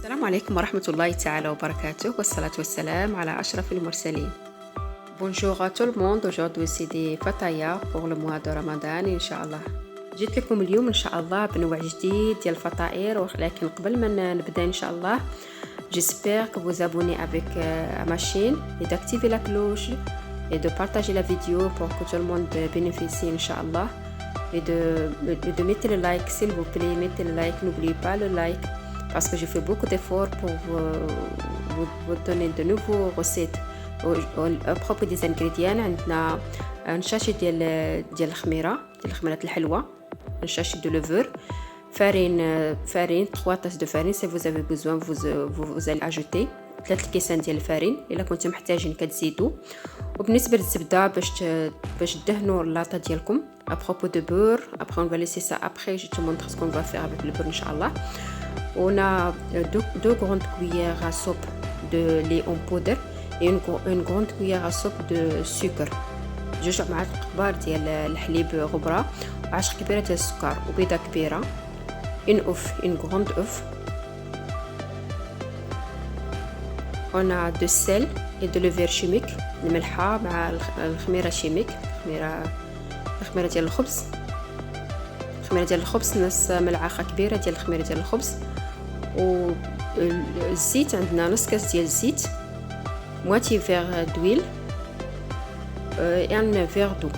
السلام عليكم ورحمة الله تعالى وبركاته والصلاة والسلام على أشرف المرسلين. Bonjour à tout le monde, aujourd'hui c'est des fataya pour le mois de Ramadan إن شاء الله. جيت لكم اليوم إن شاء الله بنوع جديد ديال الفطائر، ولكن قبل ما نبدأ إن شاء الله j'espère que vous abonnez avec ma chaîne et d'activer la cloche et de partager la vidéo pour que tout le monde bénéficie إن شاء الله et de mettre le like s'il vous plaît, mettez le like, n'oubliez pas le like parce que je fais beaucoup d'efforts pour vous donner de nouveaux recettes à propos des ingrédients. عندنا نشاشة ديال الخميرة الحلوة، نشاشة de levure, farine 3 tasses de farine. Si vous avez besoin vous allez ajouter 3 كيسان ديال الفارين الا كنتم محتاجين كتزيدوا. وبالنسبه للزبده باش تدهنوا اللاطه ديالكم à propos de beurre, après on va laisser ça, après je te montre ce qu'on va faire avec le beurre inchallah. On a deux grandes cuillères à soupe de lait en poudre et une grande cuillère à soupe de sucre. جوج معالق كبار ديال الحليب غبره و10 كبيره ديال السكر وبيضه كبيره. une grande œuf. On a de sel et de levure chimique، الملحه مع الخميره شيميك، الخميره ديال الخبز، نص ملعقه كبيره ديال الخميره ديال الخبز. والزيت عندنا نص كاس ديال الزيت، moitié verre d'huile et un verre d'eau.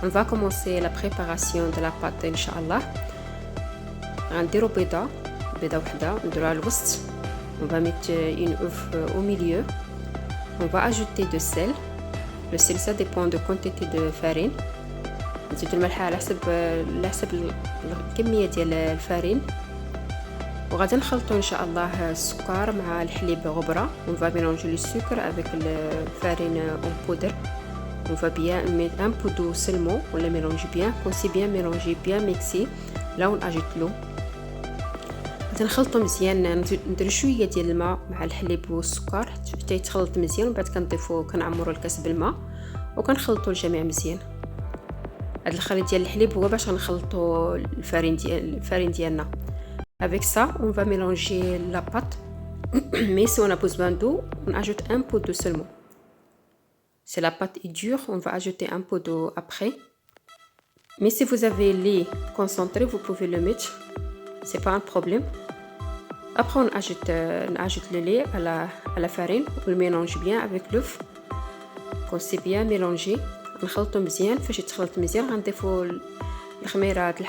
On va commencer la préparation de la pâte inchallah. غنديروا بيضه وحده نديروها على الوسط. On va mettre une œuf au milieu. On va ajouter de sel. Le sel ça dépend de quantité de farine. نزيدوا الملح على حسب الكميه ديال الفارين. وغادي نخلطوا ان شاء الله السكر مع الحليب غبره. On va mélanger le sucre avec la farine en poudre. On va bien mettre un peu d'eau seulement. On le mélange bien. Quand c'est bien mélangé, bien mixé, là on ajoute l'eau. غادي نخلطوا مزيان، ندير شويه ديال الماء مع الحليب والسكر حتى يتخلط مزيان، وبعد كنعمروا الكاس بالماء وكنخلطوا الجميع مزيان. هذا الخليط ديال الحليب هو باش غنخلطوا الفارين ديالنا. Avec ça, on va mélanger la pâte. Mais si on a besoin d'eau, on ajoute un peu d'eau seulement. Si la pâte est dure, on va ajouter un peu d'eau après. Mais si vous avez lait concentré, vous pouvez le mettre. C'est pas un problème. Après, on ajoute le lait à la farine. On le mélange bien avec l'œuf. Quand c'est bien mélangé, نخلطو مزيان. فاش يتخلط مزيان غنضيفو الخميرات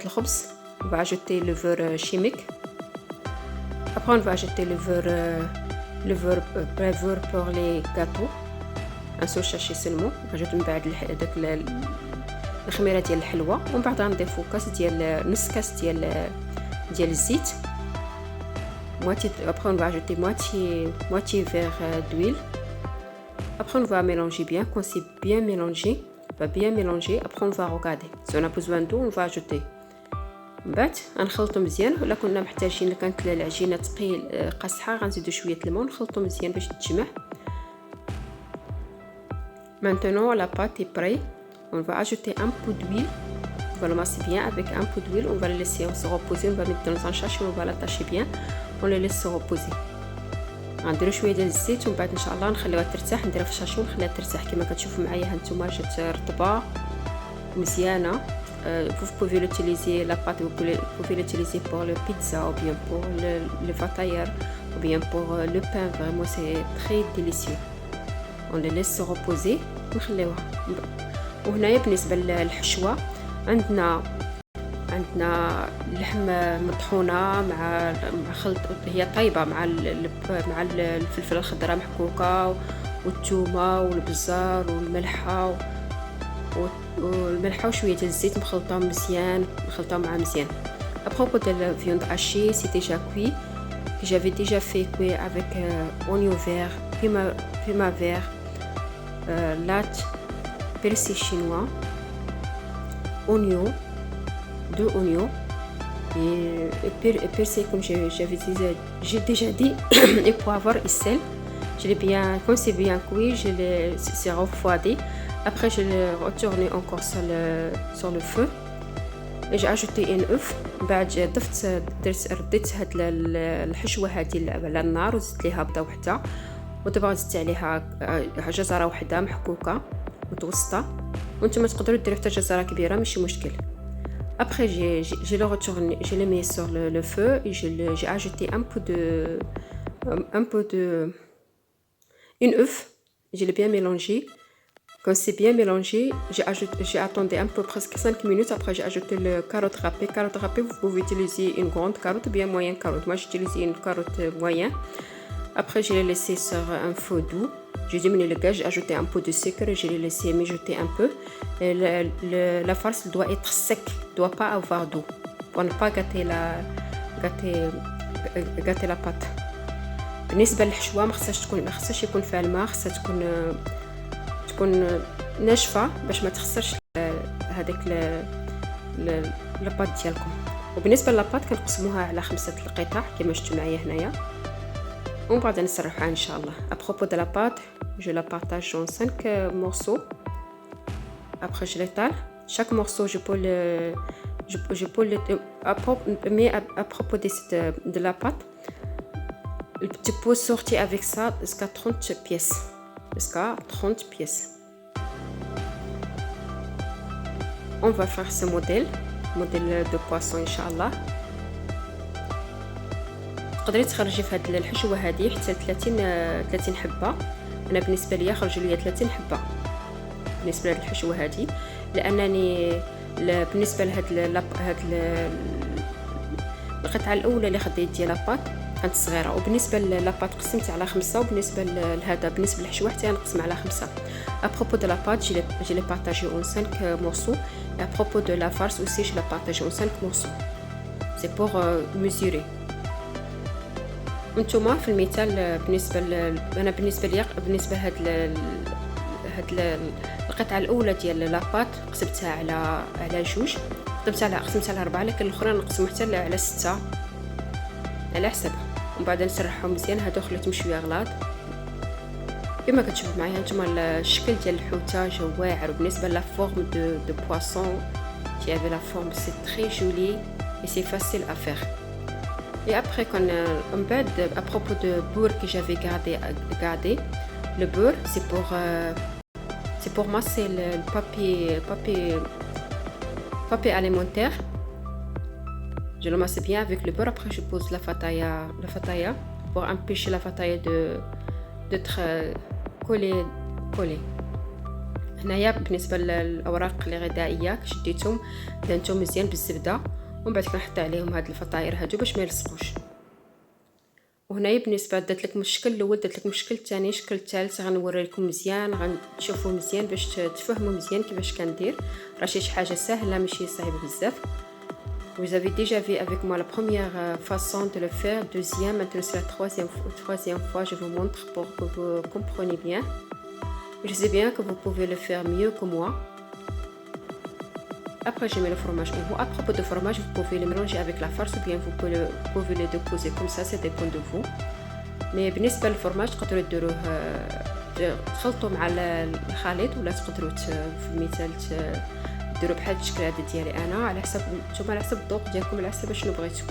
الخبز. On va ajouter le beurre chimique. Après, on va ajouter le beurre pour les gâteaux. Un seul sachet seulement. نجد من بعد داك الخميره ديال الحلوه، ومن بعد غنضيفو نص كاس ديال الزيت. Après, on va ajouter moitié verre d'huile. Après, on va mélanger bien. Quand c'est bien mélangé, on va bien mélanger. Après, on va regarder. Si on a besoin d'eau, on va ajouter. بعد غنخلطو مزيان. ولا كنا محتاجين كانت العجينه ثقيل قاصحه غنزيدو شويه الماء ونخلطو مزيان باش تتجمع. Maintenant la pâte est prête. On va ajouter un peu d'huile. On va le masser bien avec un peu d'huile. On va le laisser se reposer. On va mettre dans un sachet. On va l'attacher bien. On le laisse se reposer. غنديروا شويه ديال الزيت ومن بعد ان شاء الله نخليوها ترتاح. نديرها في الشاشو ونخليها ترتاح كما كتشوفوا معايا هانتوما جات رطبه مزيانه. Vous pouvez l'utiliser la pâte, vous pouvez l'utiliser pour le pizza ou bien pour le fataïr ou bien pour le pain. Vraiment c'est très délicieux. On le laisse se reposer ونخليوها. وهنايا بالنسبه للحشوه عندنا اللحم مطحونه مع خلط هي طايبه مع الفلفله الخضراء محكوكه والثومه والبزار والملحه وشويه ديال الزيت مخلطاهم مع مزيان. À propos de la viande hachée, c'est déjà cuit. J'avais déjà fait cuire avec oignon vert, piment vert, latte, persil chinois, oignon, 2 oignons et persil comme j'ai déjà dit et poivre et sel. Quand c'est bien cuit, c'est refroidi. Après, je l'ai retourné encore sur le feu. j'ai ajouté une œuf. بعد رديت هاد الحشوه هذه على النار وزدت ليها بيضه وحده، ودابا زدت عليها جزره وحده محكوكه متوسطه، وانتم تقدروا ديروا حتى جزره كبيره ماشي مشكل. Après j'ai le retourné, je l'ai mis sur le feu et j'ai ajouté un peu de une œuf. Je l'ai bien mélangé. Quand c'est bien mélangé, j'ai attendu un peu presque 5 minutes. Après j'ai ajouté le carotte râpée. Carotte râpée, vous pouvez utiliser une grande carotte ou bien moyenne carotte. Moi j'ai utilisé une carotte moyenne. Après je l'ai laissé sur un feu doux. J'ai diminué le gaz, j'ai ajouté un peu de sucre et je l'ai laissé mijoter un peu. Et la farce doit être sec, ne doit pas avoir d'eau pour ne pas gâter la pâte. بالنسبة للحشوة ما خصهاش يكون فيها الماء، خصها تكون ناشفة باش ما تخسرش هذاك الباط ديالكم. وبالنسبة للباط كنقسموها على 5 القطع كما شفتوا معايا هنايا، ومن بعد نسرحوها ان شاء الله. À propos de la pâte, je la partage en 5 morceaux. Après je l'étale. Chaque morceau je peux mais à propos de la pâte, tu peux sortir avec ça jusqu'à 30 pièces. Jusqu'à 30 pièces. On va faire ce modèle de poisson ان شاء الله. تقدري تخرجي في هذه الحشوه هذه حتى 30 حبه. انا بالنسبه ليا خرجوا لي 30 حبه بالنسبه لهذه الحشوه هذه، لانني بالنسبه لهاد القطعه الاولى اللي خديت ديال لاباط كانت صغيره، وبالنسبه للاباط قسمت على 5، وبالنسبه لهذا بالنسبه للحشوه حتى نقسم على 5. À propos de la pâte, je l'ai partagé en 5 morceaux. Et à propos de la farce aussi, je l'ai partagé en 5 morceaux. C'est pour mesurer. نتوما في المثال انا بالنسبه لهاد القطعه الاولى ديال لاباط قسمتها على 2، قسمتها على 4، لكن الاخرى نقسمو حتى على 6 على حسابها، ومن بعد نسرحهم مزيان. هادو خليتهم شويه غلاط كما كتشوفوا معايا نتوما. الشكل ديال الحوته واعر، وبالنسبه لا فورم دو بواسون qui avait la forme, c'est très joli et c'est facile à faire. Et après, à propos de beurre que j'avais gardé, le beurre, c'est pour masser le papier alimentaire. Je le masse bien avec le beurre. Après, je pose la fataya pour empêcher la fataya d'être collée. هنايا بالنسبه للاوراق الغذائيه شديتهم دهنتهم مزيان بالزبده، ومن بعد كنحط عليهم هاد الفطاير هادو باش ما يلصقوش. وهنايا بالنسبه درت لكم الشكل الاول، درت لكم الشكل الثاني، الشكل الثالث غنوري لكم مزيان، غنشوفوا مزيان باش تفهموا مزيان كيفاش كندير. راه شي حاجه سهله ماشي صعيبه بزاف. Vous avez déjà vu avec moi la première façon de le faire, deuxième, maintenant c'est la troisième fois, je vous montre pour que vous compreniez bien. Je sais bien que vous pouvez le faire mieux que moi. Après, je mets le fromage en haut. À propos de fromage, vous pouvez le mélanger avec la farce ou bien vous pouvez le déposer comme ça, ça dépend de vous. Mais بالنسبة للفرماج تقدروا ديروه تخلطوا مع الخليط، ولا تقدروا في المثال ديروا بحال الشكل هذا ديالي انا، على حسب نتوما، على حسب الذوق ديالكم، على حسب شنو بغيتو.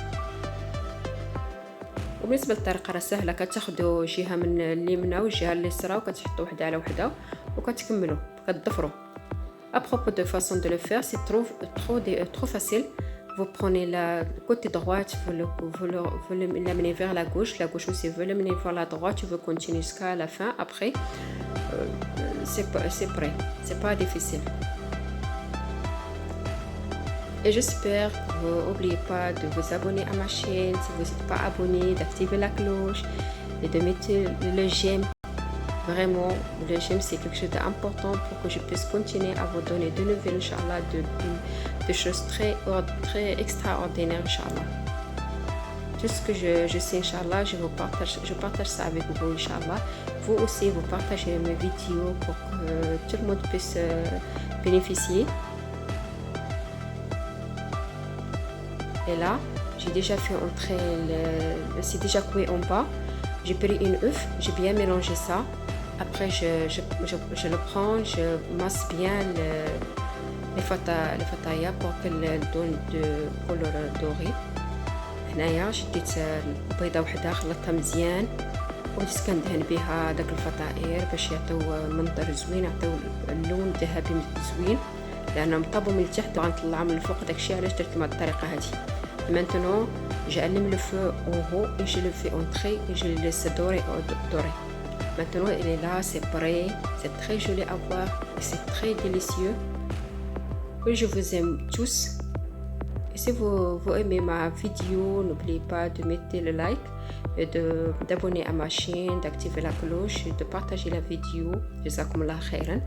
وبالنسبه للطريقه راه سهله، كتاخذوا جهه من اليمنى والجهه اليسرى وكتحطوا وحده على وحده وكتكملوا كتضفروا. À propos de façon de le faire, c'est trop facile. Vous prenez la côté droite, vous l'amenez vers la gauche aussi vous l'amenez vers la droite, vous continuez jusqu'à la fin. Après, c'est prêt, c'est pas difficile. Et j'espère que vous n'oubliez pas de vous abonner à ma chaîne si vous n'êtes pas abonné, d'activer la cloche et de mettre le j'aime. Vraiment, le j'aime c'est quelque chose d'important pour que je puisse continuer à vous donner de nouvelles, Inch'Allah, de choses très extraordinaires, Inch'Allah. Tout ce que je sais, Inch'Allah, je partage ça avec vous, Inch'Allah. Vous aussi, vous partagez mes vidéos pour que tout le monde puisse bénéficier. Et là, j'ai déjà fait entrer c'est déjà cuit en bas. J'ai pris une œuf, j'ai bien mélangé ça. Après, je le prends, je masse bien لي فطايا بور كل دو كولور دوري. هنايا شديت بيضه وحده خلطتها مزيان وبديت كندهن بها داك الفطائر باش يعطيو منظر زوين، يعطيو اللون ذهبي زوين لانهم طابوا من التحت وغنطلعهم من الفوق. داكشي علاش درت بهاد الطريقه هذه. Maintenant j'allume le feu en haut et je le fais entrer et je le laisse dorer. Maintenant il est là, c'est prêt, c'est très joli à voir et c'est très délicieux. Et je vous aime tous. Et si vous aimez ma vidéo, n'oubliez pas de mettre le like et d'abonner à ma chaîne, d'activer la cloche et de partager la vidéo. Jazakumullah khairan.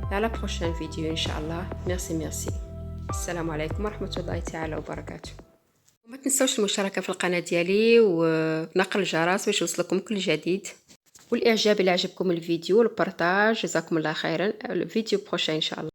Et à la prochaine vidéo, Inch'Allah. Merci. Assalamu alaikum wa rahmatullahi ta'ala wa barakatuh. ما تنسوش المشاركة في القناة ديالي ونقل الجرس باش يوصلكم كل جديد، والاعجاب إلا عجبكم الفيديو والبارطاج. جزاكم الله خيرا. الفيديو بروشين ان شاء الله.